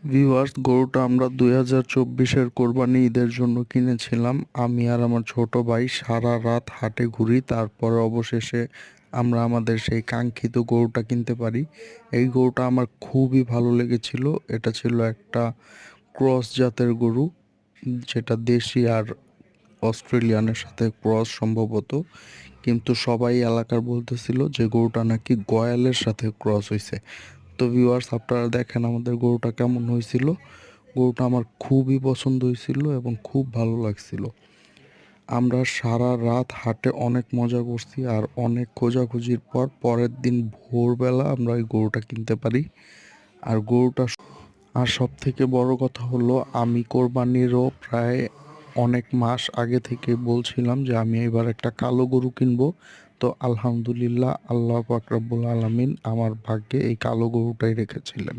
Viewers, গরুটা আমরা 2024-এর কোরবানি ঈদের জন্য কিনেছিলাম। আমি আর আমার ছোট ভাই সারা রাত হাটে ঘুরি, তারপরে অবশেষে আমরা আমাদের সেই কাঙ্ক্ষিত গরুটা কিনতে পারি। এই গরুটা আমার খুবই ভালো লেগেছিল। এটা ছিল একটা ক্রস জাতের গরু, যেটা দেশি আর অস্ট্রেলিয়ানের সাথে ক্রস সম্ভবত। কিন্তু সবাই এলাকার বলতেছিল যে গরুটা নাকি গয়ালের সাথে ক্রস হয়েছে। তো ভিউয়ার্স, আপনারা দেখেন আমাদের গরুটা কেমন হয়েছিল। গরুটা আমার খুবই পছন্দ হয়েছিল এবং খুব ভালো লাগছিল। আমরা সারা রাত হাটে অনেক মজা করছি আর অনেক খোঁজাখুঁজির পর পরের দিন ভোরবেলা আমরা এই গরুটা কিনতে পারি। আর গরুটা আর সব থেকে বড় কথা হলো, আমি কোরবানিরও প্রায় অনেক মাস আগে থেকে বলছিলাম যে আমি এবার একটা কালো গরু কিনবো। তো আলহামদুলিল্লাহ, আল্লাহ পাক রব্বুল আলামিন আমার ভাগ্যে এই কালো গরুটাই রেখেছিলেন।